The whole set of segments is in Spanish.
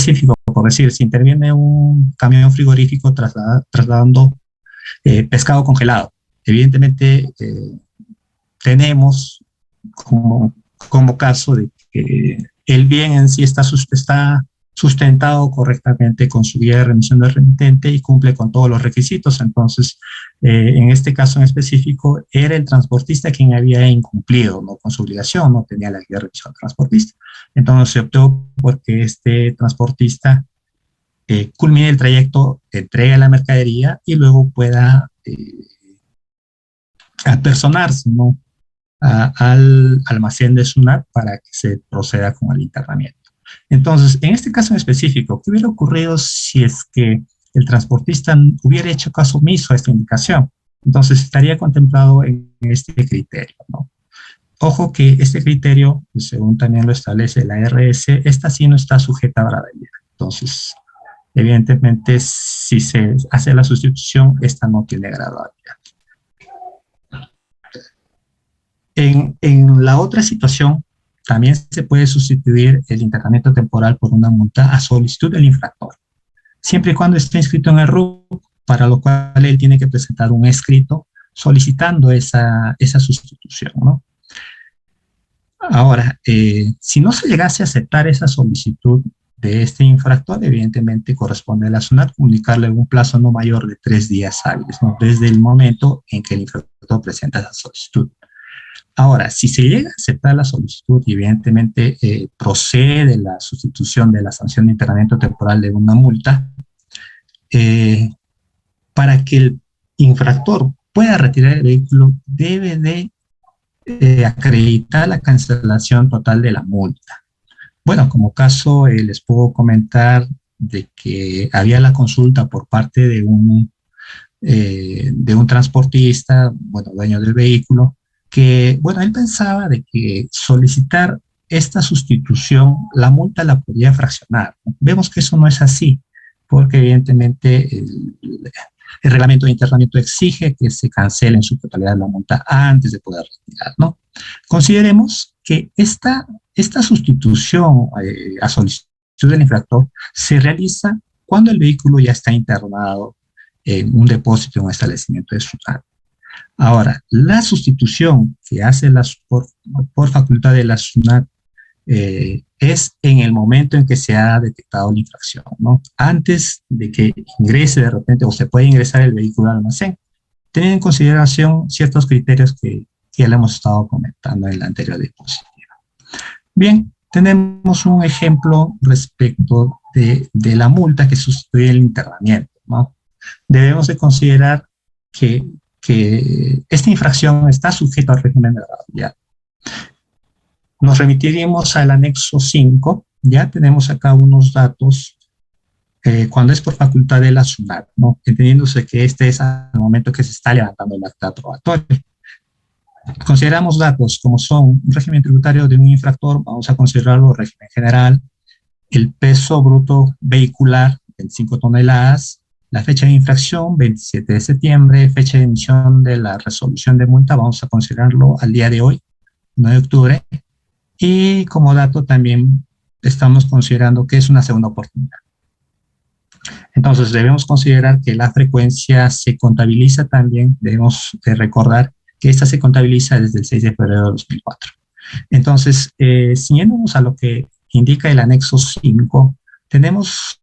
específico, por decir, si interviene un camión frigorífico trasladando pescado congelado, evidentemente tenemos como caso de que el bien en sí está sustentado correctamente con su guía de remisión del remitente y cumple con todos los requisitos. Entonces, en este caso en específico, era el transportista quien había incumplido, ¿no?, con su obligación, no tenía la guía de remisión del transportista. Entonces, se optó porque este transportista culmine el trayecto, entregue la mercadería y luego pueda apersonarse, ¿no?, al almacén de SUNAT para que se proceda con el internamiento. Entonces, en este caso en específico, ¿qué hubiera ocurrido si es que el transportista hubiera hecho caso omiso a esta indicación? Entonces, estaría contemplado en este criterio, ¿no? Ojo que este criterio, según también lo establece la RS, esta sí no está sujeta a gradualidad. Entonces, evidentemente, si se hace la sustitución, esta no tiene gradualidad. En la otra situación, también se puede sustituir el internamiento temporal por una multa a solicitud del infractor, siempre y cuando esté inscrito en el RUC, para lo cual él tiene que presentar un escrito solicitando esa sustitución, ¿no? Ahora, si no se llegase a aceptar esa solicitud de este infractor, evidentemente corresponde a la SUNAT comunicarle un plazo no mayor de 3 días hábiles, ¿no?, desde el momento en que el infractor presenta esa solicitud. Ahora, si se llega a aceptar la solicitud y evidentemente procede la sustitución de la sanción de internamiento temporal de una multa, para que el infractor pueda retirar el vehículo, debe de acreditar la cancelación total de la multa. Bueno, como caso les puedo comentar de que había la consulta por parte de un transportista, bueno, dueño del vehículo, que, bueno, él pensaba de que solicitar esta sustitución, la multa la podía fraccionar. Vemos que eso no es así, porque evidentemente el reglamento de internamiento exige que se cancele en su totalidad la multa antes de poder retirar, ¿no? Consideremos que esta sustitución a solicitud del infractor se realiza cuando el vehículo ya está internado en un depósito, en un establecimiento de SUNAT. Ahora, la sustitución que hace por facultad de la SUNAT es en el momento en que se ha detectado la infracción, ¿no? Antes de que ingrese de repente o se puede ingresar el vehículo al almacén, teniendo en consideración ciertos criterios que ya le hemos estado comentando en la anterior diapositiva. Bien, tenemos un ejemplo respecto de la multa que sustituye el internamiento, ¿no? Debemos de considerar que esta infracción está sujeta al régimen de gradualidad. Nos remitiremos al anexo 5, ya tenemos acá unos datos cuando es por facultad de la SUNAT, ¿no?, entendiéndose que este es al momento que se está levantando el acta probatoria. Consideramos datos como son un régimen tributario de un infractor, vamos a considerarlo régimen general, el peso bruto vehicular, 25 toneladas, la fecha de infracción, 27 de septiembre, fecha de emisión de la resolución de multa, vamos a considerarlo al día de hoy, 9 de octubre, y como dato también estamos considerando que es una segunda oportunidad. Entonces debemos considerar que la frecuencia se contabiliza también, debemos de recordar que esta se contabiliza desde el 6 de febrero de 2004. Entonces, ciñéndonos a lo que indica el anexo 5, tenemos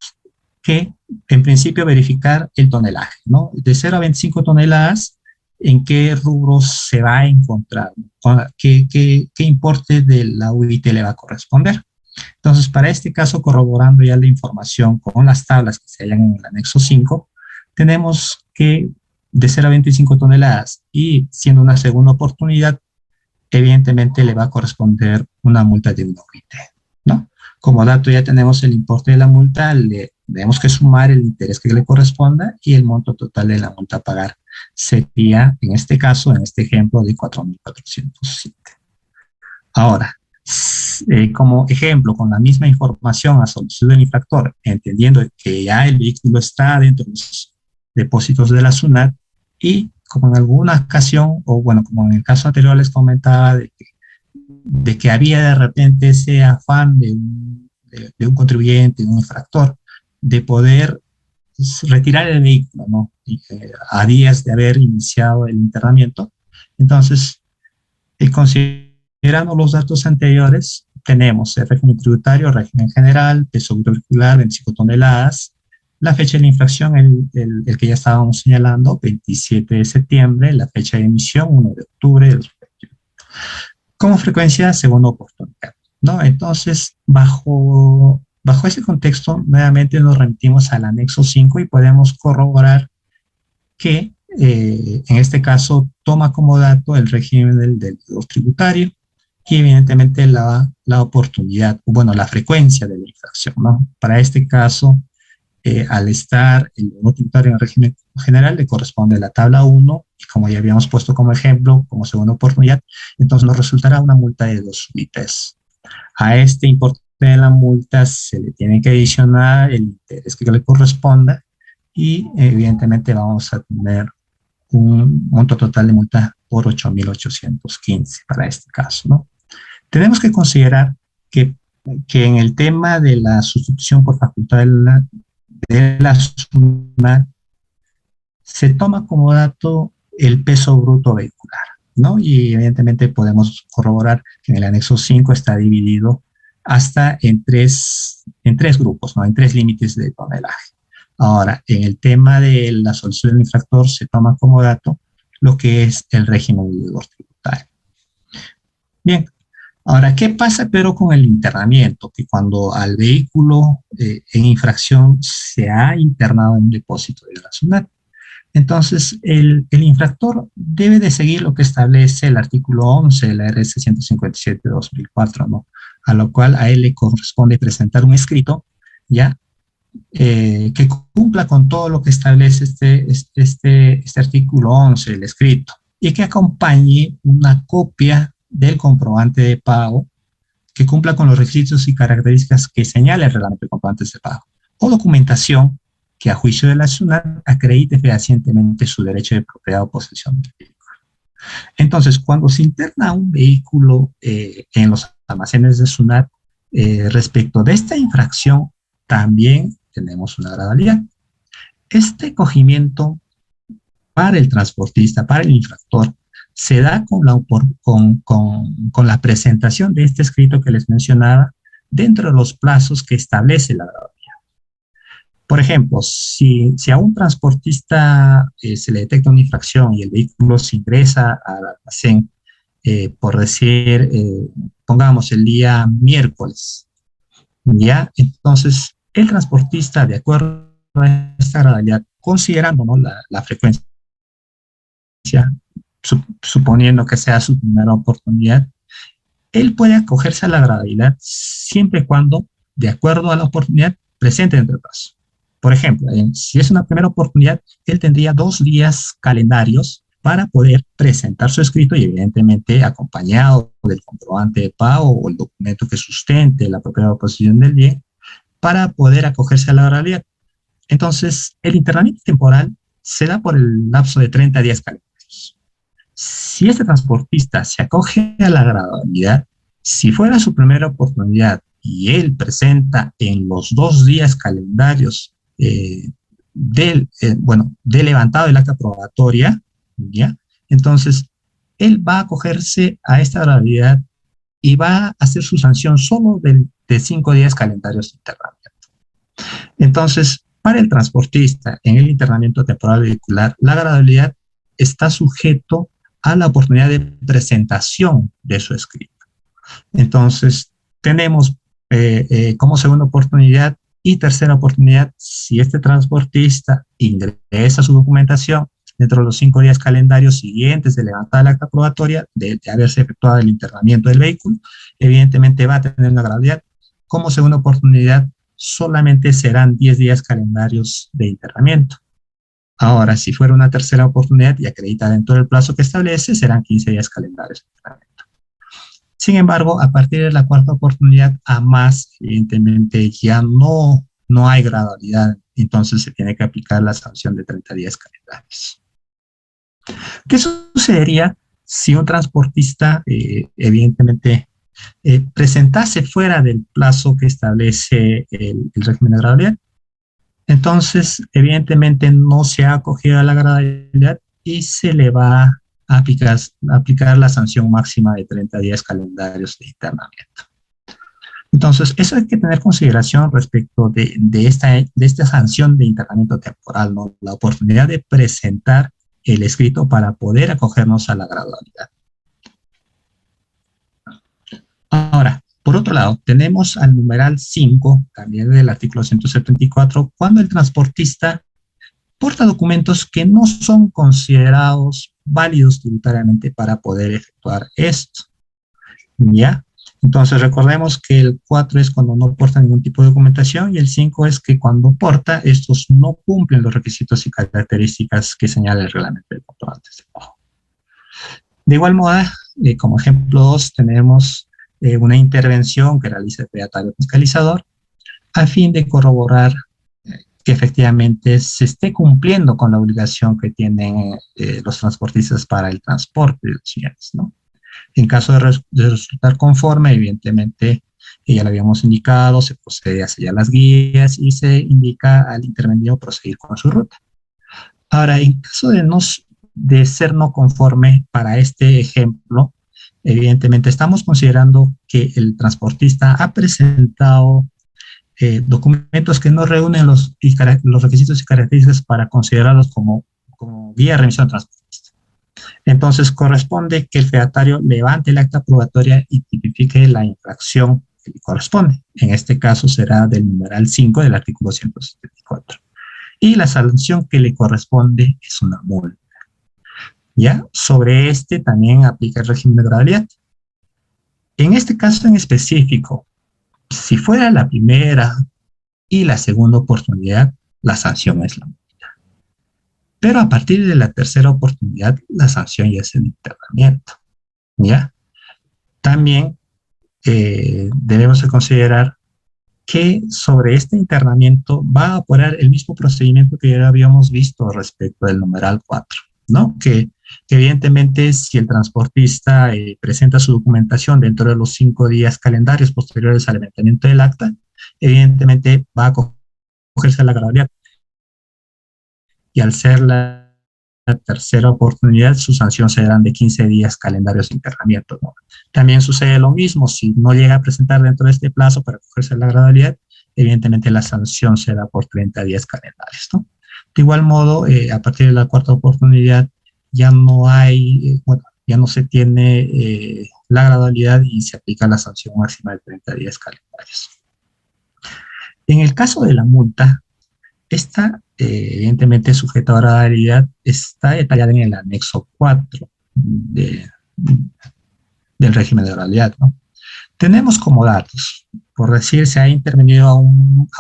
que, en principio, verificar el tonelaje, ¿no? De 0 a 25 toneladas, ¿en qué rubros se va a encontrar? ¿Qué importe de la UIT le va a corresponder? Entonces, para este caso, corroborando ya la información con las tablas que se hallan en el anexo 5, tenemos que de 0 a 25 toneladas y siendo una segunda oportunidad, evidentemente le va a corresponder una multa de 1 UIT, ¿no? Como dato ya tenemos el importe de la multa, le tenemos que sumar el interés que le corresponda y el monto total de la multa a pagar sería, en este caso, en este ejemplo, de 4.407. Ahora, como ejemplo, con la misma información a solicitud del infractor, entendiendo que ya el vehículo está dentro de los depósitos de la SUNAT y como en alguna ocasión, o bueno, como en el caso anterior les comentaba de que había de repente ese afán de de un contribuyente, de un infractor, de poder retirar el vehículo, ¿no? A días de haber iniciado el internamiento. Entonces, considerando los datos anteriores, tenemos el régimen tributario, régimen general, peso bruto vehicular, 25 toneladas, la fecha de la infracción, el que ya estábamos señalando, 27 de septiembre, la fecha de emisión, 1 de octubre del 2021. Como frecuencia, segunda oportunidad, ¿no? Entonces, bajo ese contexto, nuevamente nos remitimos al anexo 5 y podemos corroborar que en este caso toma como dato el régimen del tributario y evidentemente la oportunidad, bueno, la frecuencia de la infracción, ¿no? Para este caso, al estar el deudor tributario en el régimen general, le corresponde la tabla 1 y como ya habíamos puesto como ejemplo, como segunda oportunidad, entonces nos resultará una multa de 2 UITs. A este importe de la multa se le tiene que adicionar el interés que le corresponda y evidentemente vamos a tener un monto total de multa por 8.815 para este caso, ¿no? Tenemos que considerar que en el tema de la sustitución por facultad de la SUNAT se toma como dato el peso bruto vehicular, ¿no? Y evidentemente podemos corroborar que en el anexo 5 está dividido hasta en tres grupos, ¿no? En 3 límites de tonelaje. Ahora, en el tema de la solicitud del infractor se toma como dato lo que es el régimen de deudor tributario. Bien, ahora, ¿qué pasa pero con el internamiento? Que cuando al vehículo en infracción se ha internado en un depósito de la SUNAT, entonces el infractor debe de seguir lo que establece el artículo 11 de la RS 157 de 2004, ¿no? A lo cual a él le corresponde presentar un escrito, ¿ya? Que cumpla con todo lo que establece este artículo 11, el escrito, y que acompañe una copia del comprobante de pago que cumpla con los requisitos y características que señala el reglamento de comprobantes de pago, o documentación que a juicio de la SUNAT acredite fehacientemente su derecho de propiedad o posesión del vehículo. Entonces, cuando se interna un vehículo en los almacenes de SUNAT, respecto de esta infracción, también tenemos una gradualidad. Este cogimiento para el transportista, para el infractor, se da con la presentación de este escrito que les mencionaba dentro de los plazos que establece la gradualidad. Por ejemplo, si a un transportista se le detecta una infracción y el vehículo se ingresa al almacén, por decir, pongamos el día miércoles, ¿ya? Entonces, el transportista, de acuerdo a esta gradualidad, considerando, ¿no?, la frecuencia, suponiendo que sea su primera oportunidad, él puede acogerse a la gradualidad siempre y cuando, de acuerdo a la oportunidad, presente dentro del plazo. Por ejemplo, si es una primera oportunidad, él tendría 2 días calendarios para poder presentar su escrito y evidentemente acompañado del comprobante de pago o el documento que sustente la propia oposición del bien para poder acogerse a la gradualidad. Entonces, el internamiento temporal se da por el lapso de 30 días calendarios. Si este transportista se acoge a la gradualidad, si fuera su primera oportunidad y él presenta en los 2 días calendarios de levantado del acta probatoria, ¿ya? Entonces, él va a acogerse a esta gradualidad y va a hacer su sanción solo de 5 días calendarios de internamiento. Entonces, para el transportista en el internamiento temporal vehicular, la gradualidad está sujeto a la oportunidad de presentación de su escrito. Entonces, tenemos como segunda oportunidad y tercera oportunidad, si este transportista ingresa su documentación dentro de los 5 días calendarios siguientes de levantar la acta probatoria, de haberse efectuado el internamiento del vehículo, evidentemente va a tener una gradualidad. Como segunda oportunidad, solamente serán 10 días calendarios de internamiento. Ahora, si fuera una tercera oportunidad y acredita dentro del plazo que establece, serán 15 días calendarios de internamiento. Sin embargo, a partir de la cuarta oportunidad a más, evidentemente ya no hay gradualidad, entonces se tiene que aplicar la sanción de 30 días calendarios. ¿Qué sucedería si un transportista, evidentemente, presentase fuera del plazo que establece el régimen de gradualidad, entonces evidentemente no se ha acogido a la gradualidad y se le va a aplicar la sanción máxima de 30 días calendarios de internamiento. Entonces, eso hay que tener consideración respecto de esta sanción de internamiento temporal, ¿no? La oportunidad de presentar el escrito para poder acogernos a la gradualidad. Ahora, por otro lado, tenemos al numeral 5, también del artículo 174, cuando el transportista porta documentos que no son considerados válidos tributariamente para poder efectuar esto. ¿Ya? Entonces recordemos que el 4 es cuando no porta ningún tipo de documentación y el 5 es que cuando porta, estos no cumplen los requisitos y características que señala el reglamento de comprobantes de pago. De igual modo, como ejemplo 2, tenemos una intervención que realiza el fedatario fiscalizador a fin de corroborar que efectivamente se esté cumpliendo con la obligación que tienen los transportistas para el transporte de los bienes, ¿no? En caso de resultar conforme, evidentemente, ya lo habíamos indicado, se procede a sellar las guías y se indica al intervenido proseguir con su ruta. Ahora, en caso de ser no conforme, para este ejemplo, evidentemente estamos considerando que el transportista ha presentado documentos que no reúnen los requisitos y características para considerarlos como guía de remisión transportista. Entonces, corresponde que el fedatario levante el acta probatoria y tipifique la infracción que le corresponde. En este caso será del numeral 5 del artículo 174. Y la sanción que le corresponde es una multa. ¿Ya? Sobre este también aplica el régimen de gradualidad. En este caso en específico, si fuera la primera y la segunda oportunidad, la sanción es la multa. Pero a partir de la tercera oportunidad, la sanción ya es el internamiento, ¿ya? También debemos de considerar que sobre este internamiento va a operar el mismo procedimiento que ya habíamos visto respecto del numeral 4, ¿no? Que evidentemente si el transportista presenta su documentación dentro de los 5 días calendarios posteriores al levantamiento del acta, evidentemente va a acogerse a la gradualidad. Y al ser la tercera oportunidad, su sanción serán de 15 días calendarios de internamiento, ¿no? También sucede lo mismo, si no llega a presentar dentro de este plazo para acogerse a la gradualidad, evidentemente la sanción será por 30 días calendarios, ¿no? De igual modo, a partir de la cuarta oportunidad, ya no hay, ya no se tiene la gradualidad y se aplica la sanción máxima de 30 días calendarios. En el caso de la multa, esta, evidentemente, sujeta a gradualidad, está detallada en el anexo 4 del régimen de gradualidad, ¿no? Tenemos como datos, por decir, se ha intervenido a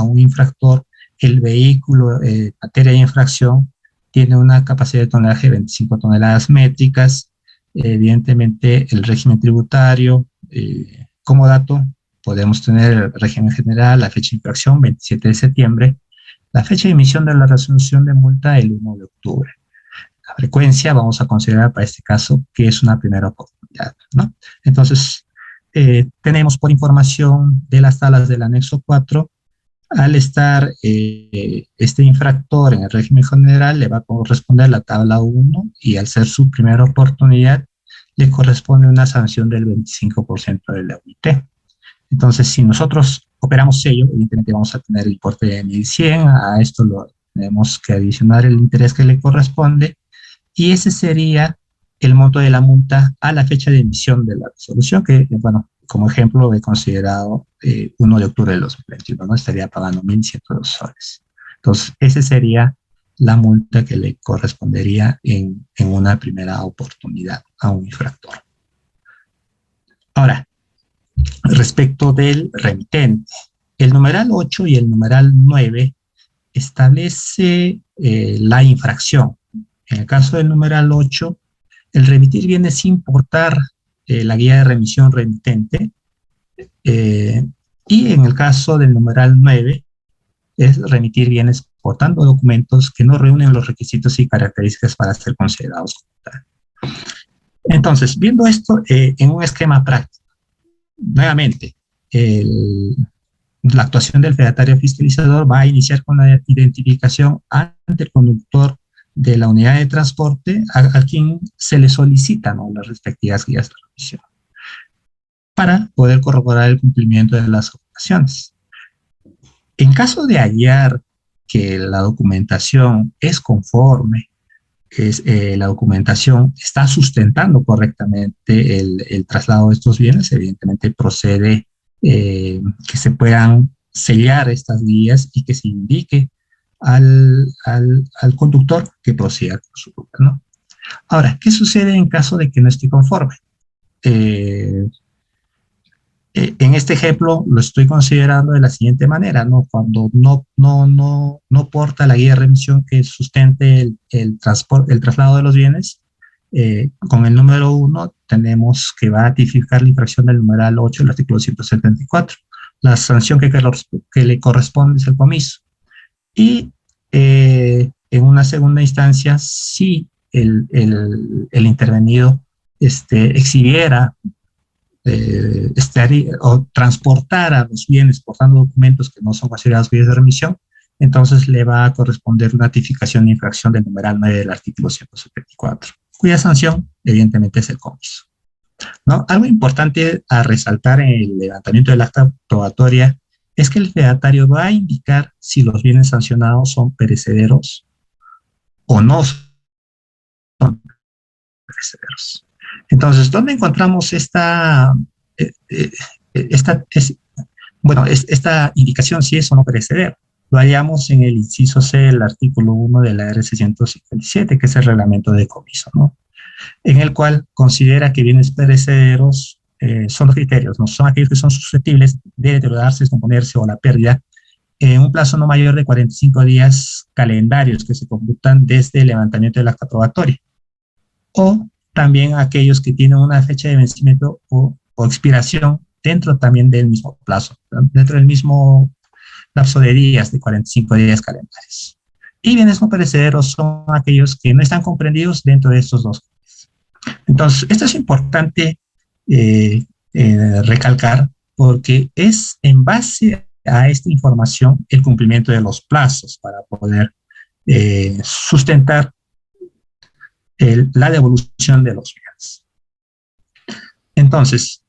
un infractor, el vehículo en materia de infracción tiene una capacidad de tonelaje de 25 toneladas métricas, evidentemente el régimen tributario, como dato, podemos tener el régimen general, la fecha de infracción, 27 de septiembre, la fecha de emisión de la resolución de multa, el 1 de octubre. La frecuencia vamos a considerar para este caso que es una primera oportunidad, ¿no? Entonces, tenemos por información de las tablas del anexo 4, al estar este infractor en el régimen general, le va a corresponder la tabla 1 y al ser su primera oportunidad, le corresponde una sanción del 25% de la UIT. Entonces, si nosotros operamos sello, evidentemente vamos a tener el importe de 1.100, a esto lo tenemos que adicionar el interés que le corresponde, y ese sería el monto de la multa a la fecha de emisión de la resolución, que, bueno, como ejemplo he considerado 1 de octubre de 2021, ¿no? Estaría pagando 1.102 soles. Entonces, esa sería la multa que le correspondería en una primera oportunidad a un infractor. Ahora, respecto del remitente, el numeral 8 y el numeral 9 establece la infracción. En el caso del numeral 8, el remitir viene sin portar la guía de remisión remitente, y en el caso del numeral 9, es remitir bienes portando documentos que no reúnen los requisitos y características para ser considerados como tal. Entonces, viendo esto en un esquema práctico, nuevamente, el, la actuación del fedatario fiscalizador va a iniciar con la identificación ante el conductor de la unidad de transporte a quien se le solicitan, ¿no?, las respectivas guías de revisión para poder corroborar el cumplimiento de las obligaciones. En caso de hallar que la documentación es conforme, la documentación está sustentando correctamente el traslado de estos bienes, evidentemente procede que se puedan sellar estas guías y que se indique al conductor que proceda con su ruta, ¿no? Ahora, ¿qué sucede en caso de que no esté conforme? Eh, en este ejemplo lo estoy considerando de la siguiente manera, ¿no? Cuando no porta la guía de remisión que sustente el traslado de los bienes, con el número 1 tenemos que va a tipificar la infracción del numeral 8 del artículo 174. La sanción que le corresponde es el comiso. Y en una segunda instancia, si el intervenido exhibiera o transportara los bienes portando documentos que no son considerados bienes de remisión, entonces le va a corresponder una tipificación de infracción del numeral 9 del artículo 174, cuya sanción evidentemente es el comiso, ¿no? Algo importante a resaltar en el levantamiento del acta probatoria es que el fedatario va a indicar si los bienes sancionados son perecederos o no son perecederos. Entonces, ¿dónde encontramos esta indicación si es o no perecedero? Lo hallamos en el inciso C del artículo 1 de la R657, que es el reglamento de comiso, ¿no?, en el cual considera que bienes perecederos son los criterios, no son aquellos que son susceptibles de deteriorarse, descomponerse o la pérdida en un plazo no mayor de 45 días calendarios que se computan desde el levantamiento del acta probatoria, o también aquellos que tienen una fecha de vencimiento o expiración dentro también del mismo plazo, dentro del mismo lapso de días, de 45 días calendarios. Y bienes no perecederos son aquellos que no están comprendidos dentro de estos dos. Entonces, esto es importante recalcar porque es en base a esta información el cumplimiento de los plazos para poder sustentar la devolución de los bienes. Entonces,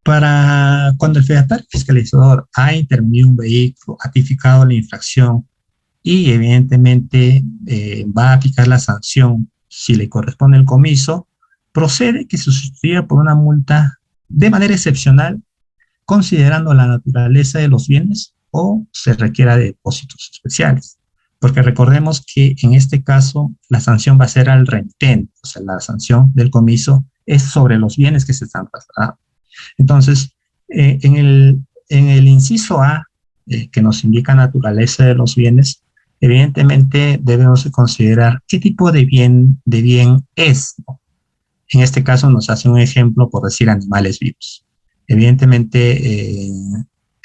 cuando el fedatario fiscalizador ha intervenido un vehículo, ha tipificado la infracción y evidentemente va a aplicar la sanción si le corresponde el comiso, procede que se sustituya por una multa de manera excepcional, considerando la naturaleza de los bienes o se requiera de depósitos especiales. Porque recordemos que en este caso la sanción va a ser al remitente, o sea, la sanción del comiso es sobre los bienes que se están trasladando. Entonces, en el inciso A, que nos indica naturaleza de los bienes, evidentemente debemos de considerar qué tipo de bien es, ¿no? En este caso nos hace un ejemplo por decir animales vivos. Evidentemente,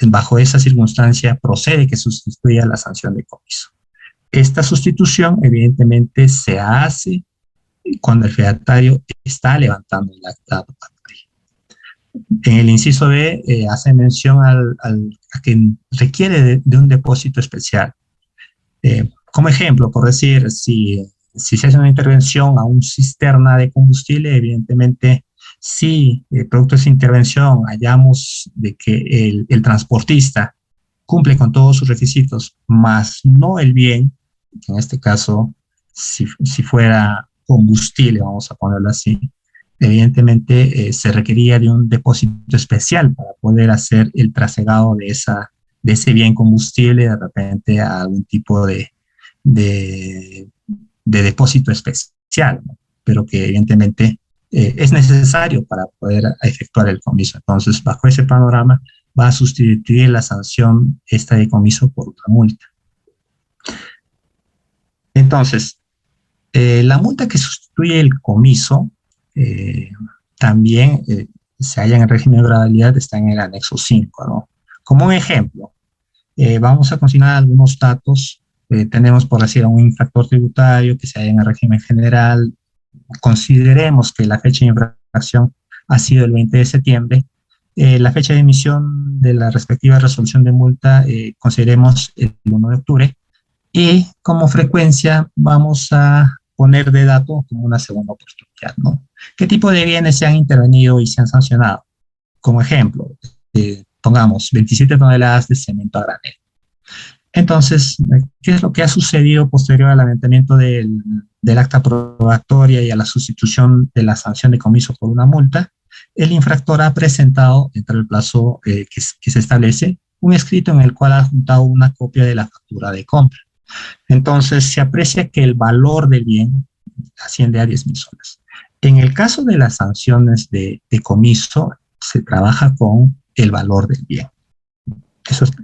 bajo esa circunstancia procede que sustituya la sanción de comiso. Esta sustitución evidentemente se hace cuando el fedatario está levantando el acta probatoria. En el inciso B hace mención a que requiere de un depósito especial. Como ejemplo, por decir, si se hace una intervención a un cisterna de combustible, evidentemente, si producto de esa intervención hallamos de que el transportista cumple con todos sus requisitos, más no el bien, en este caso, si fuera combustible, vamos a ponerlo así, evidentemente se requería de un depósito especial para poder hacer el trasegado de ese bien combustible de repente a algún tipo de depósito especial, ¿no?, pero que evidentemente es necesario para poder efectuar el comiso. Entonces, bajo ese panorama, va a sustituir la sanción esta de comiso por una multa. Entonces, la multa que sustituye el comiso también se halla en el régimen de gravabilidad, está en el anexo 5, ¿no? Como un ejemplo, vamos a consignar algunos datos. Tenemos, por decir, un infractor tributario que se halla en el régimen general. Consideremos que la fecha de infracción ha sido el 20 de septiembre. La fecha de emisión de la respectiva resolución de multa consideremos el 1 de octubre y como frecuencia vamos a poner de dato como una segunda oportunidad, ¿no? ¿Qué tipo de bienes se han intervenido y se han sancionado? Como ejemplo, pongamos 27 toneladas de cemento a granel. Entonces, ¿qué es lo que ha sucedido posterior al levantamiento del acta probatoria y a la sustitución de la sanción de comiso por una multa? El infractor ha presentado, dentro del plazo que se establece, un escrito en el cual ha adjuntado una copia de la factura de compra. Entonces, se aprecia que el valor del bien asciende a 10.000 soles. En el caso de las sanciones de comiso, se trabaja con el valor del bien.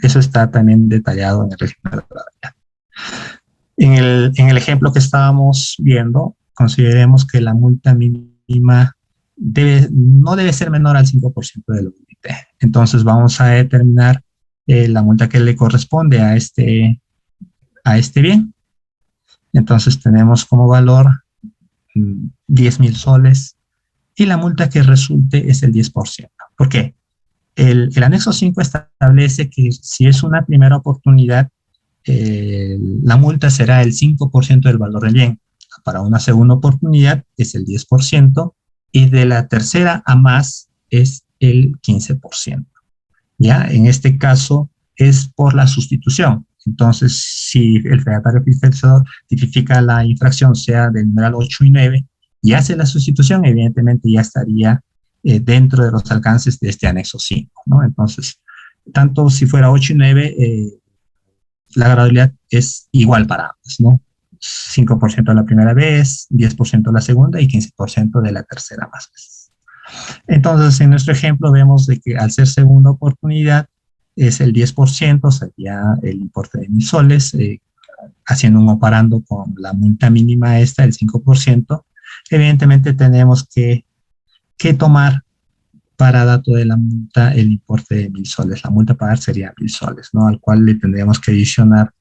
Eso está también detallado en el régimen de la gravedad. En el ejemplo que estábamos viendo, consideremos que la multa mínima no debe ser menor al 5% del límite. Entonces vamos a determinar la multa que le corresponde a este bien. Entonces tenemos como valor 10.000 soles y la multa que resulte es el 10%. ¿Por qué? El anexo 5 establece que si es una primera oportunidad, la multa será el 5% del valor del bien. Para una segunda oportunidad es el 10% y de la tercera a más es el 15%. ¿Ya? En este caso es por la sustitución. Entonces, si el fedatario fiscalizador tipifica la infracción, sea del numeral 8 y 9, y hace la sustitución, evidentemente ya estaría dentro de los alcances de este anexo 5, ¿no? Entonces, tanto si fuera 8 y 9, la gradualidad es igual para ambos, ¿no? 5% la primera vez, 10% la segunda y 15% de la tercera más veces. Entonces, en nuestro ejemplo vemos de que al ser segunda oportunidad es el 10%, sería el importe de 1.000 soles, haciendo un operando con la multa mínima esta, el 5%. Evidentemente tenemos que tomar para dato de la multa el importe de 1.000 soles. La multa a pagar sería 1.000 soles, ¿no? Al cual le tendríamos que adicionar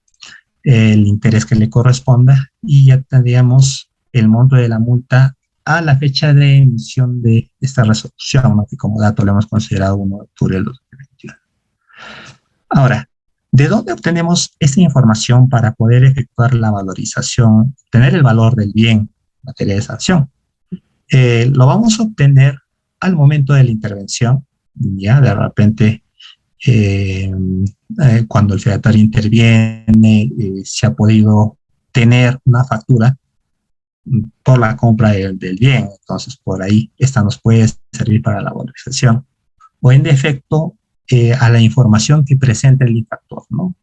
el interés que le corresponda y ya tendríamos el monto de la multa a la fecha de emisión de esta resolución, ¿no? Que como dato le hemos considerado 1 de octubre del 2021. Ahora, ¿de dónde obtenemos esta información para poder efectuar la valorización, tener el valor del bien en materia de sanción? Lo vamos a obtener al momento de la intervención, ya de repente cuando el fedatario interviene, se ha podido tener una factura por la compra del bien, entonces por ahí esta nos puede servir para la valorización, o en defecto a la información que presenta el infractor, ¿no?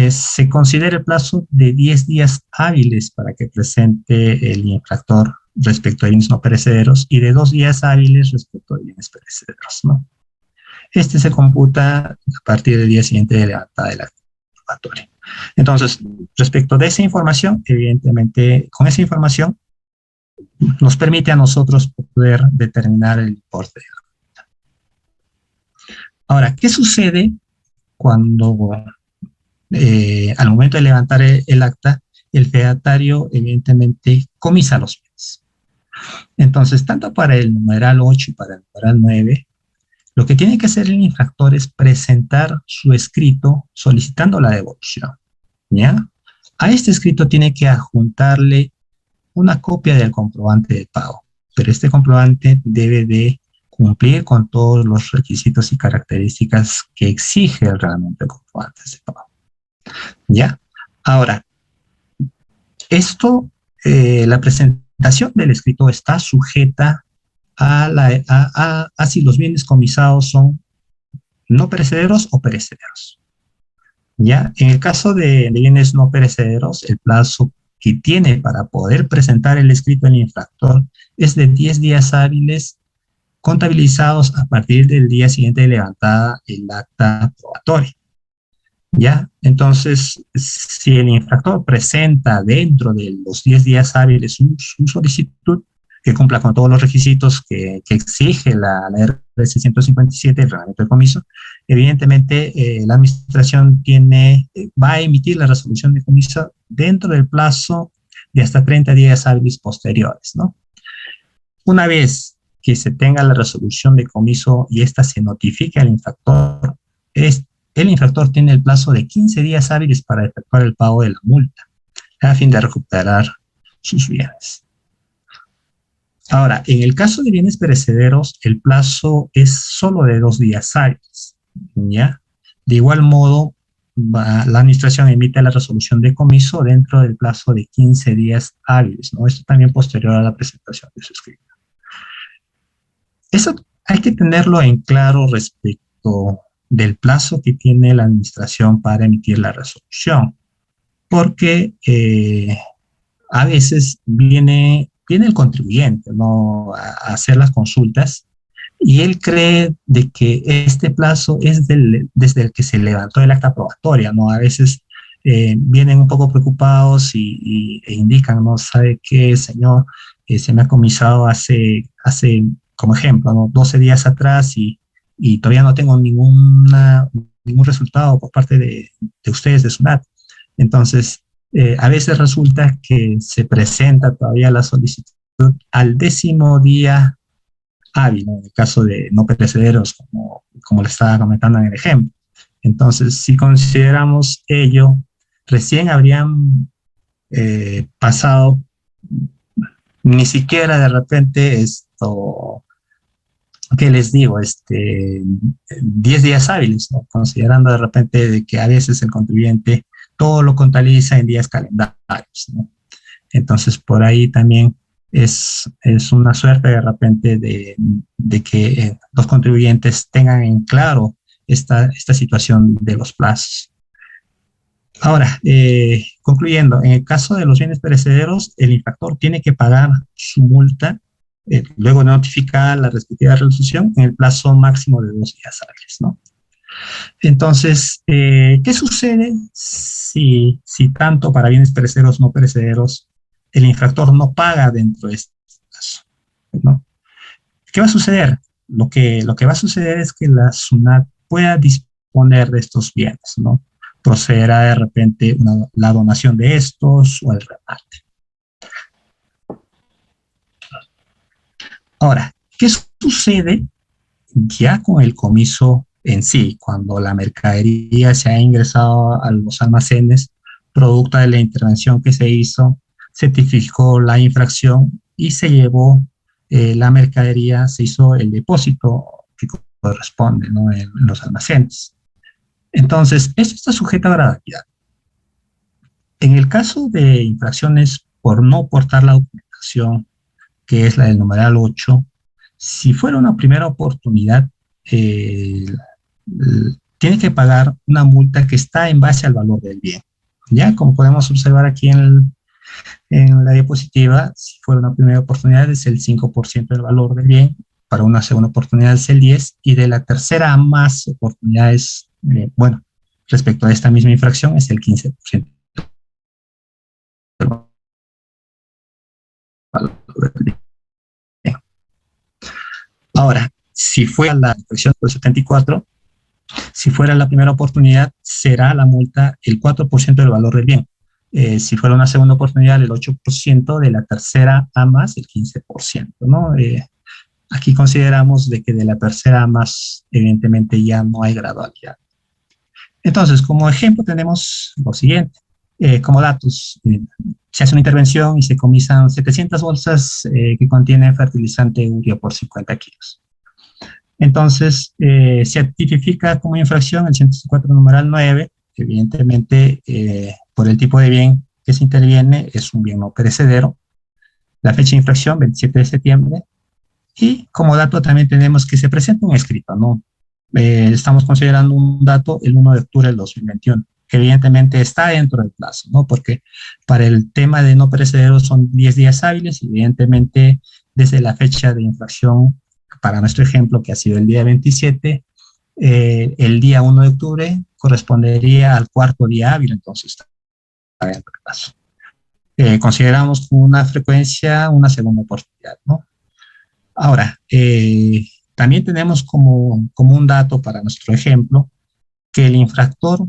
Se considera el plazo de 10 días hábiles para que presente el infractor respecto a bienes no perecederos y de 2 días hábiles respecto a bienes perecederos, ¿no? Este se computa a partir del día siguiente de levantada de la probatoria. Entonces, respecto de esa información, evidentemente, con esa información nos permite a nosotros poder determinar el importe de la multa. Ahora, ¿qué sucede cuando al momento de levantar el acta, el fedatario evidentemente comisa los bienes? Entonces, tanto para el numeral 8 y para el numeral 9, lo que tiene que hacer el infractor es presentar su escrito solicitando la devolución, ¿ya? A este escrito tiene que adjuntarle una copia del comprobante de pago, pero este comprobante debe de cumplir con todos los requisitos y características que exige el reglamento de comprobantes de pago, ¿ya? Ahora, la presentación del escrito está sujeta a si los bienes comisados son no perecederos o perecederos. ¿Ya? En el caso de bienes no perecederos, el plazo que tiene para poder presentar el escrito del infractor es de 10 días hábiles contabilizados a partir del día siguiente de levantada el acta probatoria. ¿Ya? Entonces, si el infractor presenta dentro de los 10 días hábiles su solicitud, que cumpla con todos los requisitos que exige la RC 157, el reglamento de comiso, evidentemente la administración va a emitir la resolución de comiso dentro del plazo de hasta 30 días hábiles posteriores, ¿no? Una vez que se tenga la resolución de comiso y ésta se notifique al infractor, el infractor tiene el plazo de 15 días hábiles para efectuar el pago de la multa, a fin de recuperar sus bienes. Ahora, en el caso de bienes perecederos, el plazo es solo de 2 días hábiles, ¿ya? De igual modo, la administración emite la resolución de comiso dentro del plazo de 15 días hábiles, ¿no? Esto también posterior a la presentación de su escrito. Eso hay que tenerlo en claro respecto del plazo que tiene la administración para emitir la resolución, porque a veces viene el contribuyente, ¿no?, a hacer las consultas y él cree de que este plazo es desde el que se levantó el acta probatoria, ¿no? A veces vienen un poco preocupados e indican, ¿no? ¿Sabe qué, señor? Se me ha comisado hace, como ejemplo, ¿no?, 12 días atrás y todavía no tengo ningún resultado por parte de ustedes, de SUNAT. Entonces, a veces resulta que se presenta todavía la solicitud al 10º día hábil, ¿no?, en el caso de no perecederos, como le estaba comentando en el ejemplo. Entonces, si consideramos ello, recién habrían pasado ni siquiera de repente ¿qué les digo? 10 días hábiles, ¿no?, considerando de repente de que a veces el contribuyente todo lo contabiliza en días calendarios, ¿no? Entonces, por ahí también es una suerte de repente de que los contribuyentes tengan en claro esta situación de los plazos. Ahora, concluyendo, en el caso de los bienes perecederos, el infractor tiene que pagar su multa luego de notificar la respectiva resolución en el plazo máximo de 2 días hábiles, ¿no? Entonces, ¿qué sucede si tanto para bienes perecederos no perecederos el infractor no paga dentro de este plazo, ¿no? ¿Qué va a suceder? Lo que va a suceder es que la SUNAT pueda disponer de estos bienes, ¿no? Procederá de repente la donación de estos o el remate. Ahora, ¿qué sucede ya con el comiso en sí, cuando la mercadería se ha ingresado a los almacenes, producto de la intervención que se hizo, certificó la infracción y se llevó la mercadería, se hizo el depósito que corresponde, ¿no?, en los almacenes? Entonces, esto está sujeto a gradualidad. En el caso de infracciones por no portar la documentación, que es la del numeral 8, si fuera una primera oportunidad, tiene que pagar una multa que está en base al valor del bien. Ya, como podemos observar aquí en la diapositiva, si fuera una primera oportunidad es el 5% del valor del bien, para una segunda oportunidad es el 10%, y de la tercera a más oportunidades, bueno, respecto a esta misma infracción es el 15% del valor del bien. Ahora, si fuera la infracción por 74, si fuera la primera oportunidad, será la multa el 4% del valor del bien. Si fuera una segunda oportunidad, el 8%, de la tercera a más, el 15%, ¿no? Aquí consideramos de que de la tercera a más, evidentemente, ya no hay gradualidad. Entonces, como ejemplo, tenemos lo siguiente. Como datos, se hace una intervención y se comisan 700 bolsas que contienen fertilizante urea por 50 kilos. Entonces, se tipifica como infracción el 104 numeral 9, que evidentemente, por el tipo de bien que se interviene, es un bien no perecedero. La fecha de infracción, 27 de septiembre. Y como dato también tenemos que se presenta un escrito, ¿no? Estamos considerando un dato el 1 de octubre del 2021, que evidentemente está dentro del plazo, ¿no? Porque para el tema de no perecederos son 10 días hábiles, y evidentemente desde la fecha de infracción, para nuestro ejemplo, que ha sido el día 27, el día 1 de octubre correspondería al 4.º día hábil, entonces está dentro del plazo. Consideramos una frecuencia, una segunda oportunidad, ¿no? Ahora, también tenemos como un dato para nuestro ejemplo que el infractor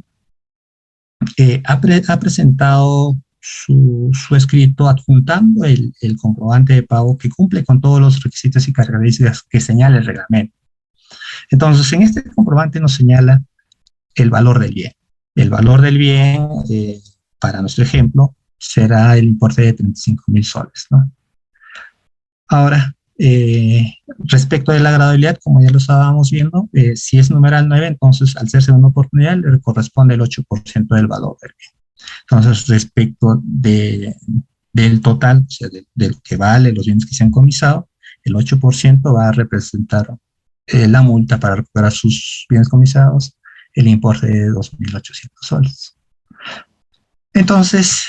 ha presentado su escrito adjuntando el comprobante de pago que cumple con todos los requisitos y características que señala el reglamento. Entonces, en este comprobante nos señala el valor del bien. El valor del bien, para nuestro ejemplo, será el importe de 35.000 soles, ¿no? Ahora, respecto de la gradualidad, como ya lo estábamos viendo, si es numeral 9, entonces al ser segunda oportunidad le corresponde el 8% del valor del bien. Entonces, respecto del total, o sea, del que vale los bienes que se han comisado, el 8% va a representar la multa para recuperar sus bienes comisados, el importe de 2.800 soles. Entonces,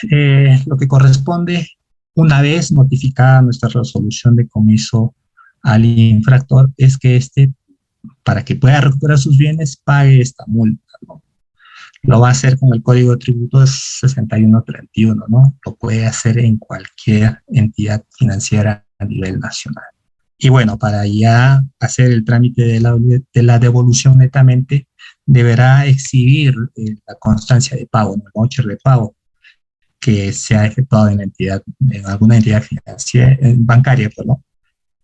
lo que corresponde, una vez notificada nuestra resolución de comiso al infractor, es que para que pueda recuperar sus bienes, pague esta multa, ¿no? Lo va a hacer con el Código de Tributos 6131, ¿no? Lo puede hacer en cualquier entidad financiera a nivel nacional. Y bueno, para ya hacer el trámite de la devolución netamente, deberá exhibir la constancia de pago, ¿no? El voucher de pago que se ha efectuado en alguna entidad financiera, bancaria, perdón.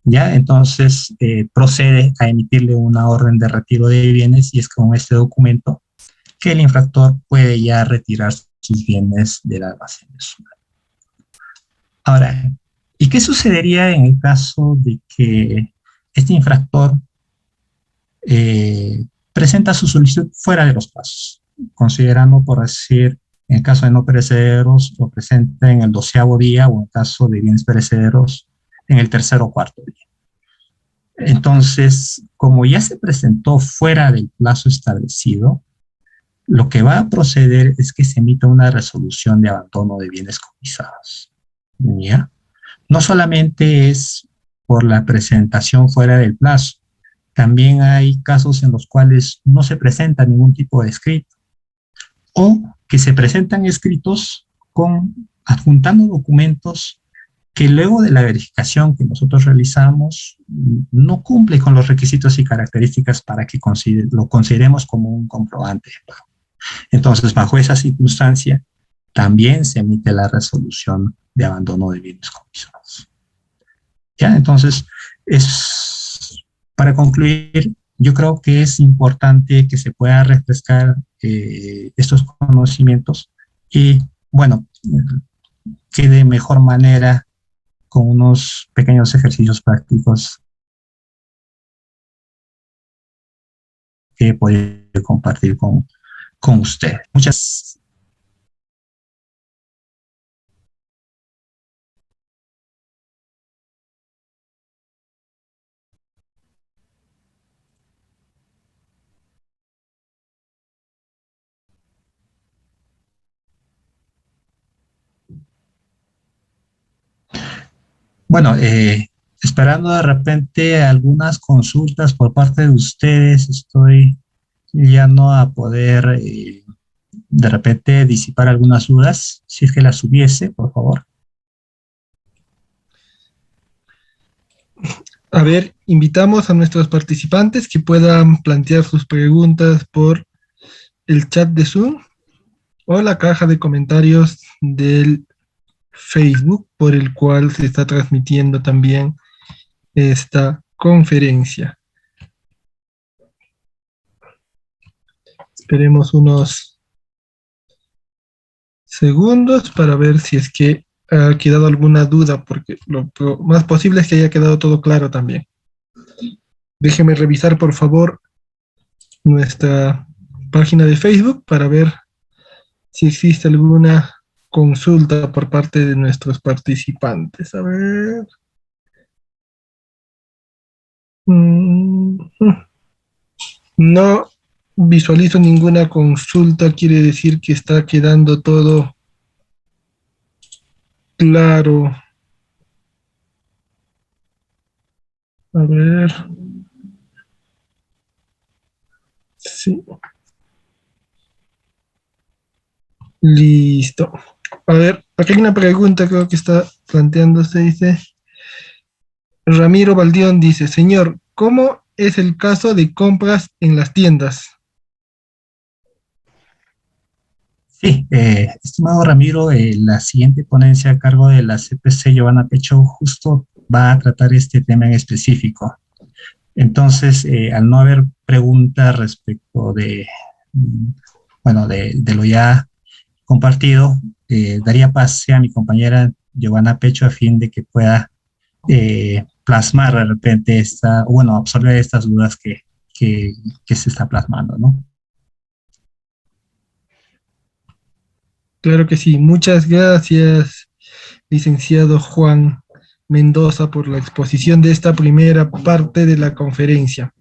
Ya, entonces procede a emitirle una orden de retiro de bienes y es con este documento que el infractor puede ya retirar sus bienes del almacén de su. Ahora, ¿y qué sucedería en el caso de que este infractor presenta su solicitud fuera de los plazos? Considerando, por decir, en el caso de no perecederos, lo presenta en el 12º día o en caso de bienes perecederos, en el 3º o 4º día. Entonces, como ya se presentó fuera del plazo establecido, lo que va a proceder es que se emita una resolución de abandono de bienes comisados. ¿Ya? No solamente es por la presentación fuera del plazo, también hay casos en los cuales no se presenta ningún tipo de escrito o que se presentan escritos adjuntando documentos que luego de la verificación que nosotros realizamos no cumple con los requisitos y características para que lo consideremos como un comprobante de pago. Entonces, bajo esa circunstancia, también se emite la resolución de abandono de bienes comisados. ¿Ya? Entonces, para concluir, yo creo que es importante que se pueda refrescar estos conocimientos y, bueno, que de mejor manera con unos pequeños ejercicios prácticos que poder compartir con usted. Muchas. Bueno, esperando de repente algunas consultas por parte de ustedes, estoy ya no a poder de repente disipar algunas dudas, si es que las hubiese, por favor. A ver, invitamos a nuestros participantes que puedan plantear sus preguntas por el chat de Zoom o la caja de comentarios del Facebook, por el cual se está transmitiendo también esta conferencia. Esperemos unos segundos para ver si es que ha quedado alguna duda, porque lo más posible es que haya quedado todo claro también. Déjeme revisar, por favor, nuestra página de Facebook para ver si existe alguna consulta por parte de nuestros participantes. A ver. No visualizo ninguna consulta, quiere decir que está quedando todo claro. A ver. Sí. Listo. A ver, aquí hay una pregunta, creo que está planteándose, dice. Ramiro Baldión dice, señor, ¿cómo es el caso de compras en las tiendas? Sí, estimado Ramiro, la siguiente ponencia a cargo de la CPC Giovanna Pecho justo va a tratar este tema en específico. Entonces, al no haber preguntas respecto mm, bueno, de lo ya compartido, daría pase a mi compañera Giovanna Pecho a fin de que pueda plasmar de repente bueno, absorber estas dudas que, que se está plasmando, ¿no? Claro que sí. Muchas gracias, licenciado Juan Mendoza, por la exposición de esta primera parte de la conferencia.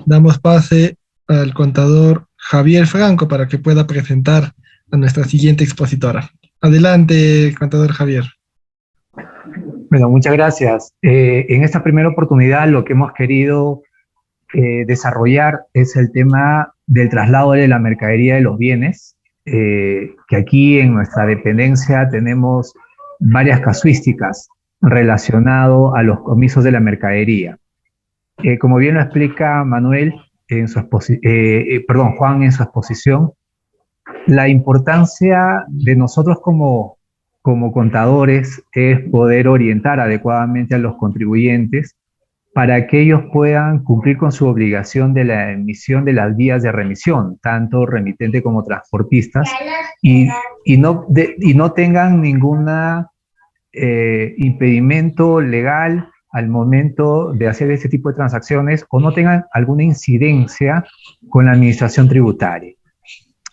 Damos pase al contador Javier Franco para que pueda presentar a nuestra siguiente expositora. Adelante, contador Javier. Bueno, muchas gracias. En esta primera oportunidad lo que hemos querido desarrollar es el tema del traslado de la mercadería de los bienes, que aquí en nuestra dependencia tenemos varias casuísticas relacionado a los comisos de la mercadería. Como bien lo explica Manuel en su Juan en su exposición, la importancia de nosotros como contadores es poder orientar adecuadamente a los contribuyentes para que ellos puedan cumplir con su obligación de la emisión de las vías de remisión, tanto remitente como transportistas, y no tengan ningún impedimento legal al momento de hacer ese tipo de transacciones o no tengan alguna incidencia con la administración tributaria.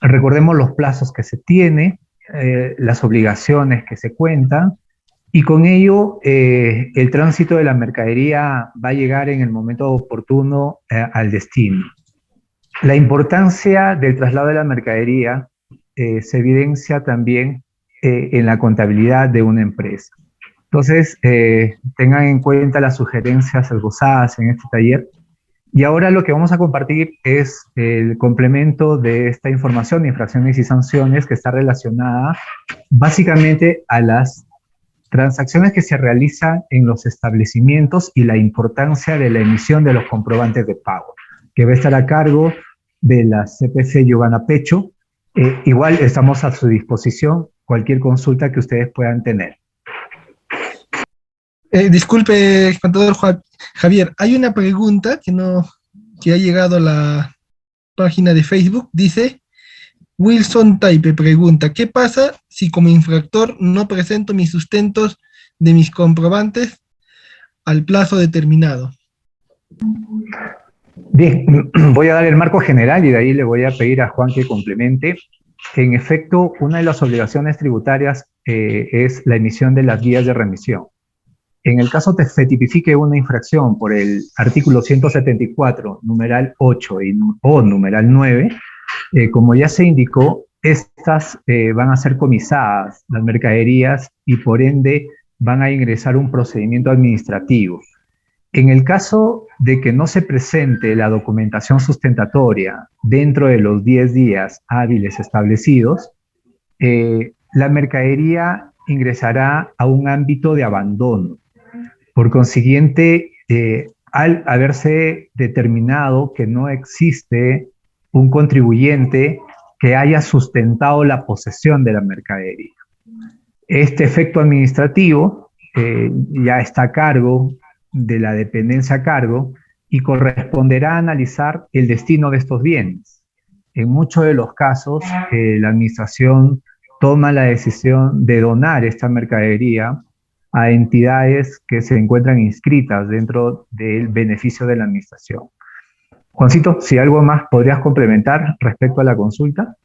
Recordemos los plazos que se tiene, las obligaciones que se cuentan, y con ello el tránsito de la mercadería va a llegar en el momento oportuno al destino. La importancia del traslado de la mercadería se evidencia también en la contabilidad de una empresa. Entonces, tengan en cuenta las sugerencias esbozadas en este taller. Y ahora lo que vamos a compartir es el complemento de esta información de infracciones y sanciones que está relacionada básicamente a las transacciones que se realizan en los establecimientos y la importancia de la emisión de los comprobantes de pago, que va a estar a cargo de la CPC Giovanna Pecho. Igual estamos a su disposición cualquier consulta que ustedes puedan tener. Disculpe, contador Javier, hay una pregunta que ha llegado a la página de Facebook. Dice, Wilson Taipe pregunta, ¿qué pasa si como infractor no presento mis sustentos de mis comprobantes al plazo determinado? Bien, voy a dar el marco general y de ahí le voy a pedir a Juan que complemente. En efecto, una de las obligaciones tributarias es la emisión de las guías de remisión. En el caso que se tipifique una infracción por el artículo 174, numeral 8 o numeral 9, como ya se indicó, estas van a ser comisadas, las mercaderías, y por ende van a ingresar un procedimiento administrativo. En el caso de que no se presente la documentación sustentatoria dentro de los 10 días hábiles establecidos, la mercadería ingresará a un ámbito de abandono. Por consiguiente, al haberse determinado que no existe un contribuyente que haya sustentado la posesión de la mercadería. Este efecto administrativo ya está a cargo de la dependencia a cargo y corresponderá a analizar el destino de estos bienes. En muchos de los casos, la administración toma la decisión de donar esta mercadería a entidades que se encuentran inscritas dentro del beneficio de la administración. Juancito, si algo más podrías complementar respecto a la consulta.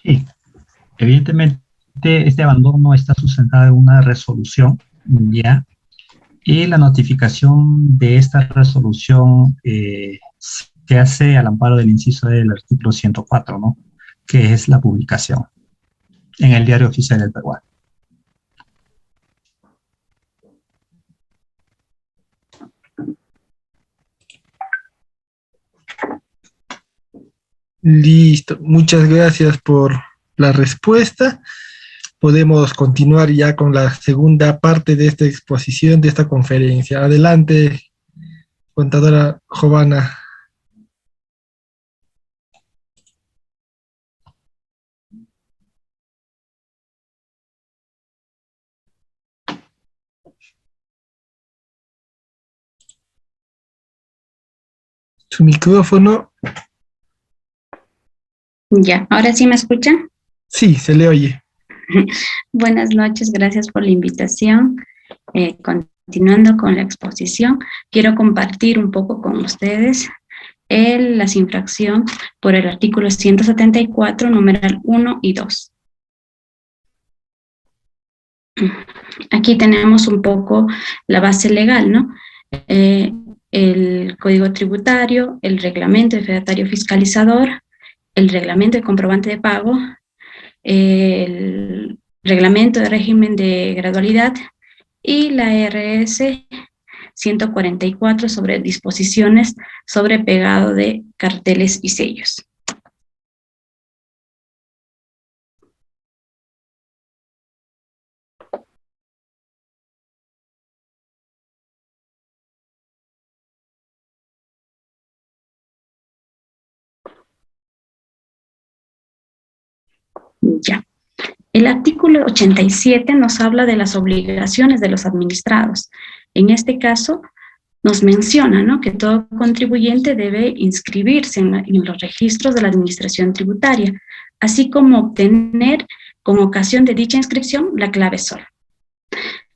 Sí, evidentemente este abandono está sustentado en una resolución, ¿ya? Y la notificación de esta resolución se hace al amparo del inciso del artículo 104, ¿no? Que es la publicación en el Diario Oficial del Perú. Listo, muchas gracias por la respuesta. Podemos continuar ya con la segunda parte de esta exposición, de esta conferencia. Adelante, contadora Giovanna. Su micrófono, Ya, ¿ahora sí me escuchan? sí, se le oye. Buenas noches, gracias por la invitación. Continuando con la exposición, quiero compartir un poco con ustedes las infracciones por el artículo 174, numeral 1 y 2. Aquí tenemos un poco la base legal, ¿no? El Código Tributario, el Reglamento de Fedatario Fiscalizador, el Reglamento de Comprobante de Pago, el Reglamento de Régimen de Gradualidad y la RS 144 sobre disposiciones sobre pegado de carteles y sellos. Ya. El artículo 87 nos habla de las obligaciones de los administrados. En este caso, nos menciona, ¿no?, que todo contribuyente debe inscribirse en los registros de la administración tributaria, así como obtener, con ocasión de dicha inscripción, la clave SOL.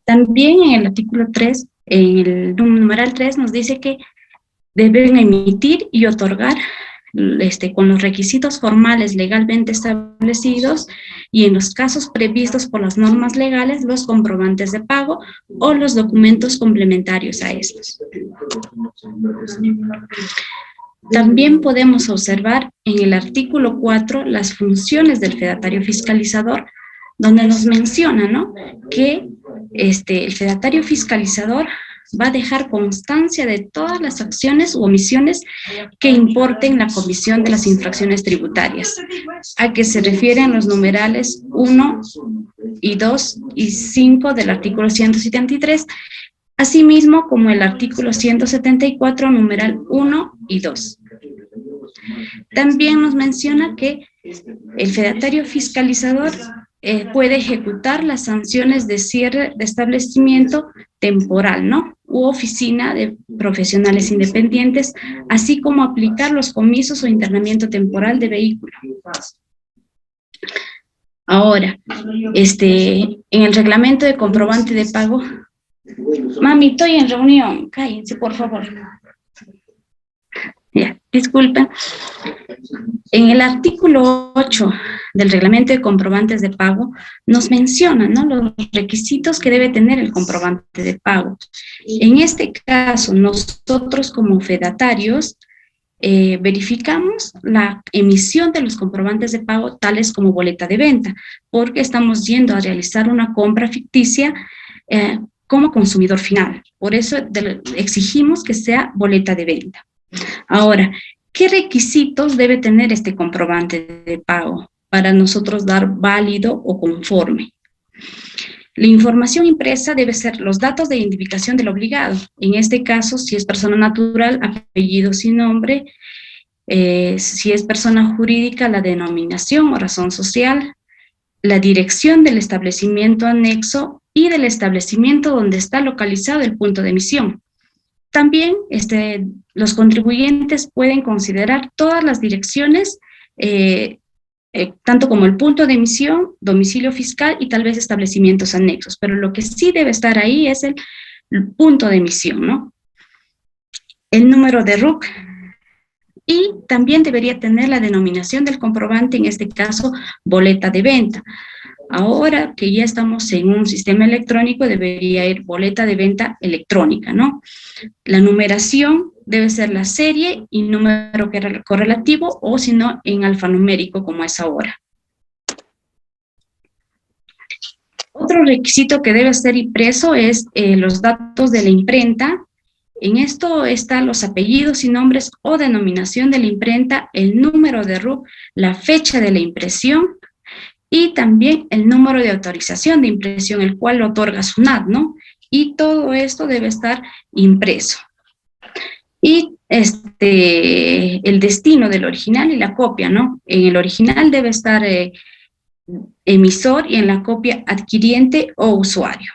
También en el artículo 3, en el numeral 3, nos dice que deben emitir y otorgar con los requisitos formales legalmente establecidos y en los casos previstos por las normas legales, los comprobantes de pago o los documentos complementarios a estos. También podemos observar en el artículo 4 las funciones del fedatario fiscalizador, donde nos menciona, ¿no?, que el fedatario fiscalizador va a dejar constancia de todas las acciones u omisiones que importen la comisión de las infracciones tributarias, a que se refieren los numerales 1 y 2 y 5 del artículo 173, asimismo como el artículo 174, numeral 1 y 2. También nos menciona que el fedatario fiscalizador puede ejecutar las sanciones de cierre de establecimiento temporal, ¿no?, u oficina de profesionales independientes, así como aplicar los comisos o internamiento temporal de vehículo. Ahora, en el reglamento de comprobante de pago, mami, estoy en reunión, cállense, por favor. Ya, disculpen. En el artículo 8 del reglamento de comprobantes de pago nos menciona, ¿no?, los requisitos que debe tener el comprobante de pago. En este caso, nosotros como fedatarios verificamos la emisión de los comprobantes de pago tales como boleta de venta, porque estamos yendo a realizar una compra ficticia como consumidor final. Por eso exigimos que sea boleta de venta. Ahora, ¿qué requisitos debe tener este comprobante de pago para nosotros dar válido o conforme? La información impresa debe ser los datos de identificación del obligado. En este caso, si es persona natural, apellido sin nombre. Si es persona jurídica, la denominación o razón social, la dirección del establecimiento anexo y del establecimiento donde está localizado el punto de emisión. También los contribuyentes pueden considerar todas las direcciones, tanto como el punto de emisión, domicilio fiscal y tal vez establecimientos anexos, pero lo que sí debe estar ahí es el punto de emisión, ¿no? El número de RUC y también debería tener la denominación del comprobante, en este caso, boleta de venta. Ahora que ya estamos en un sistema electrónico, debería ir boleta de venta electrónica, ¿no? La numeración debe ser la serie y número correlativo, o si no, en alfanumérico, como es ahora. Otro requisito que debe ser impreso es los datos de la imprenta. En esto están los apellidos y nombres o denominación de la imprenta, el número de RUC, la fecha de la impresión, y también el número de autorización de impresión, el cual lo otorga SUNAT, ¿no? Y todo esto debe estar impreso. Y el destino del original y la copia, ¿no? En el original debe estar emisor y en la copia adquiriente o usuario.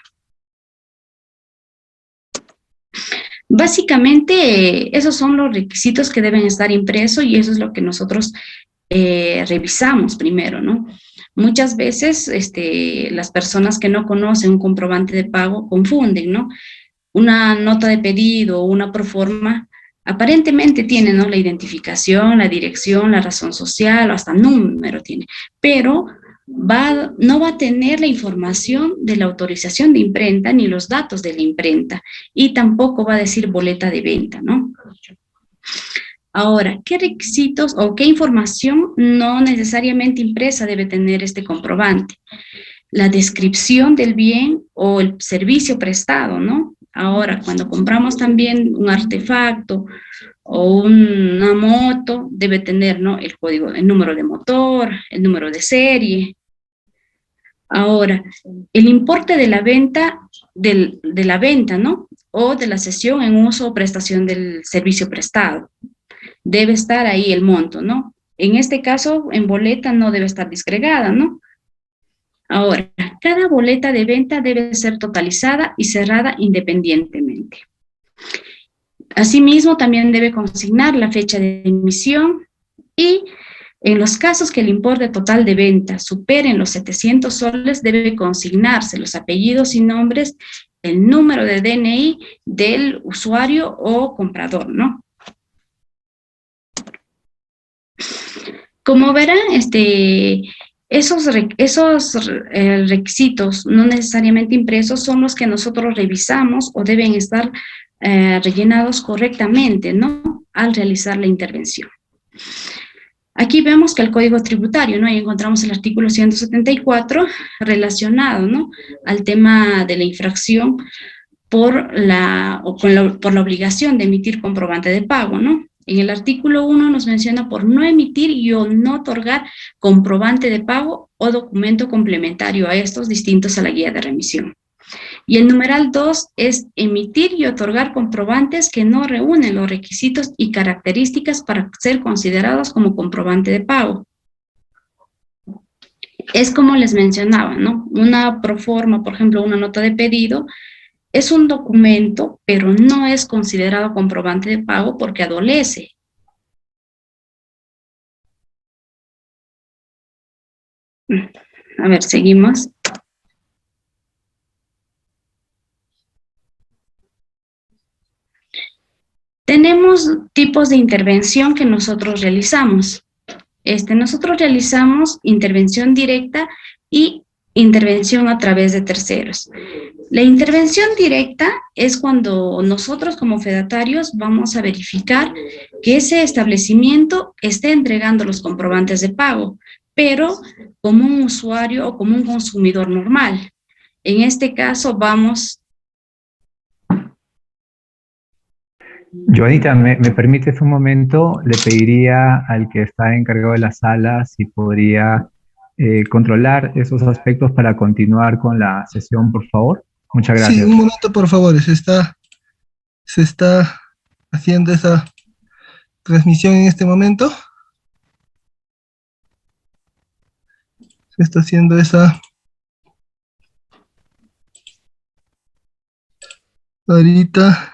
Básicamente, esos son los requisitos que deben estar impresos y eso es lo que nosotros revisamos primero, ¿no? Muchas veces las personas que no conocen un comprobante de pago confunden, ¿no? Una nota de pedido o una proforma aparentemente tiene, ¿no?, la identificación, la dirección, la razón social, o hasta número tiene, pero no va a tener la información de la autorización de imprenta ni los datos de la imprenta y tampoco va a decir boleta de venta, ¿no? Ahora, ¿qué requisitos o qué información no necesariamente impresa debe tener este comprobante? La descripción del bien o el servicio prestado, ¿no? Ahora, cuando compramos también un artefacto o una moto, debe tener, ¿no?, el código, el número de motor, el número de serie. Ahora, el importe de la venta, de la venta, ¿no?, o de la cesión en uso o prestación del servicio prestado. Debe estar ahí el monto, ¿no? En este caso, en boleta no debe estar disgregada, ¿no? Ahora, cada boleta de venta debe ser totalizada y cerrada independientemente. Asimismo, también debe consignar la fecha de emisión y en los casos que el importe total de venta superen los 700 soles, debe consignarse los apellidos y nombres, el número de DNI del usuario o comprador, ¿no? Como verán, esos requisitos no necesariamente impresos son los que nosotros revisamos o deben estar rellenados correctamente, ¿no?, al realizar la intervención. Aquí vemos que el Código Tributario, ¿no?, ahí encontramos el artículo 174 relacionado, ¿no?, al tema de la infracción por la obligación de emitir comprobante de pago, ¿no? En el artículo 1 nos menciona por no emitir y o no otorgar comprobante de pago o documento complementario a estos distintos a la guía de remisión. Y el numeral 2 es emitir y otorgar comprobantes que no reúnen los requisitos y características para ser considerados como comprobante de pago. Es como les mencionaba, ¿no? Una proforma, por ejemplo, una nota de pedido, es un documento, pero no es considerado comprobante de pago porque adolece. A ver, seguimos. Tenemos tipos de intervención que nosotros realizamos. Nosotros realizamos intervención directa y intervención a través de terceros. La intervención directa es cuando nosotros como fedatarios vamos a verificar que ese establecimiento esté entregando los comprobantes de pago, pero como un usuario o como un consumidor normal. En este caso vamos... Joanita, ¿me permites un momento? Le pediría al que está encargado de la sala si podría controlar esos aspectos para continuar con la sesión, por favor. Muchas gracias. Sí, un momento, por favor. Se está haciendo esa transmisión en este momento. Se está haciendo esa... Ahorita...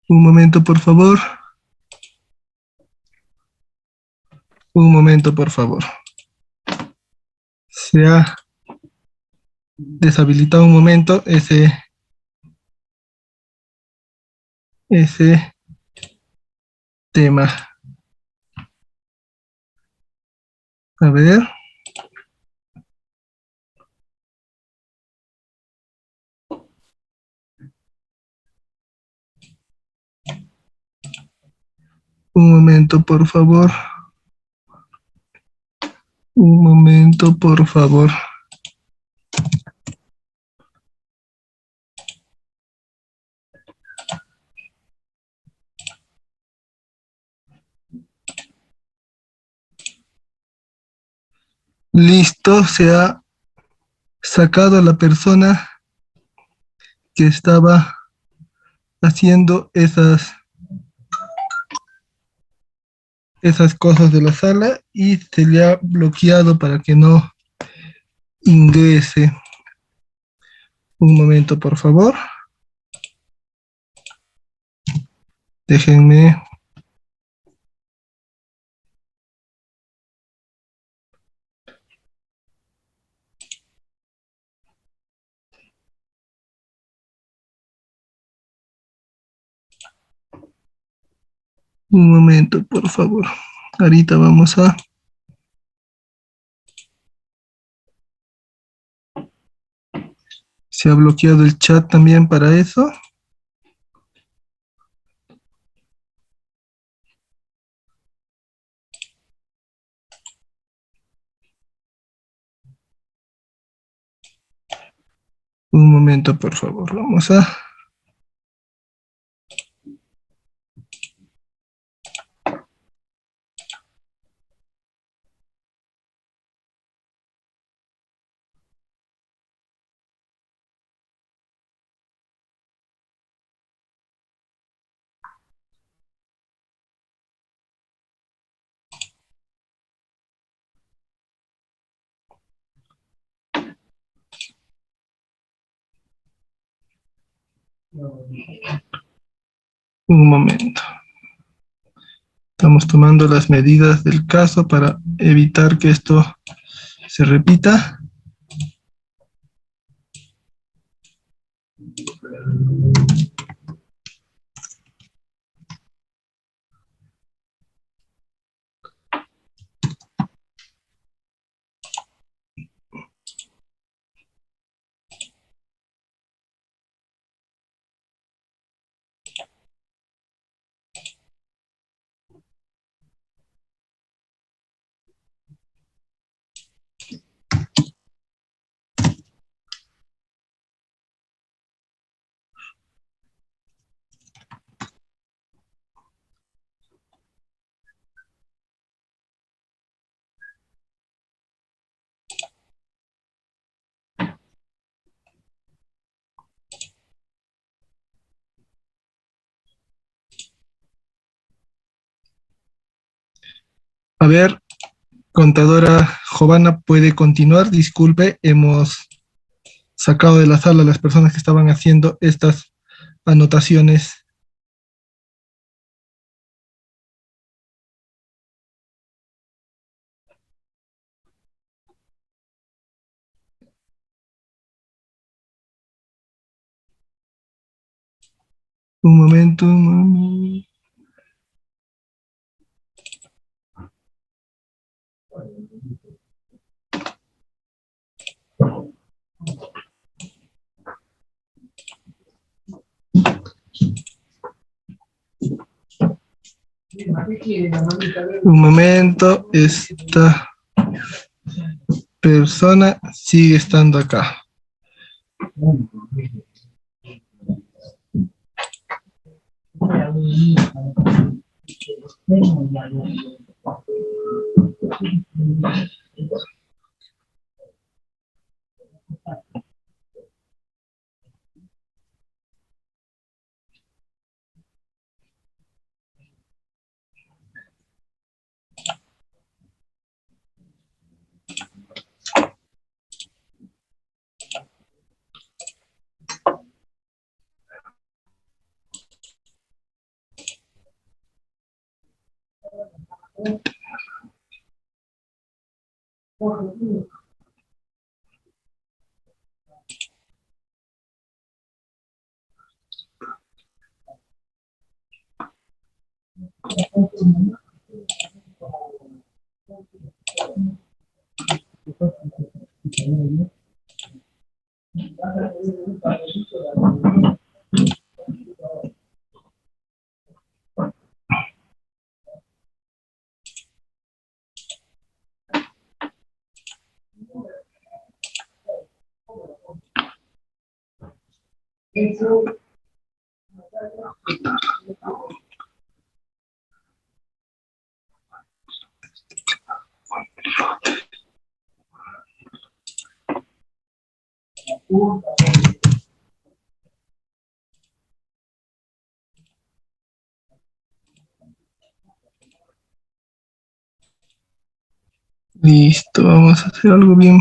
Un momento, por favor. Un momento, por favor. Se ha deshabilitado un momento ese tema. A ver. Un momento, por favor. Un momento, por favor. Listo, se ha sacado a la persona que estaba haciendo esas cosas de la sala y se le ha bloqueado para que no ingrese. Un momento, por favor. Déjenme. Un momento, por favor. Ahorita vamos a... Se ha bloqueado el chat también para eso. Un momento, por favor. Vamos a... Un momento. Estamos tomando las medidas del caso para evitar que esto se repita. A ver, contadora Jovana, puede continuar. Disculpe, hemos sacado de la sala a las personas que estaban haciendo estas anotaciones. Un momento. Un momento, esta persona sigue estando acá. Listo, vamos a hacer algo bien.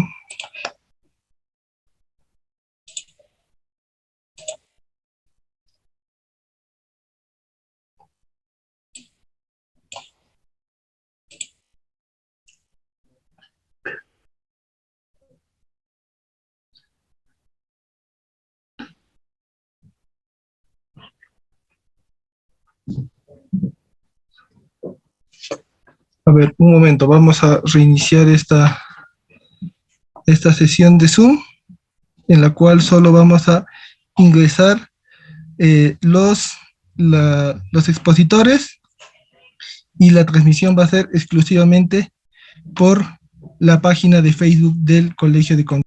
A ver, un momento, vamos a reiniciar esta sesión de Zoom, en la cual solo vamos a ingresar los expositores, y la transmisión va a ser exclusivamente por la página de Facebook del Colegio de Contadores.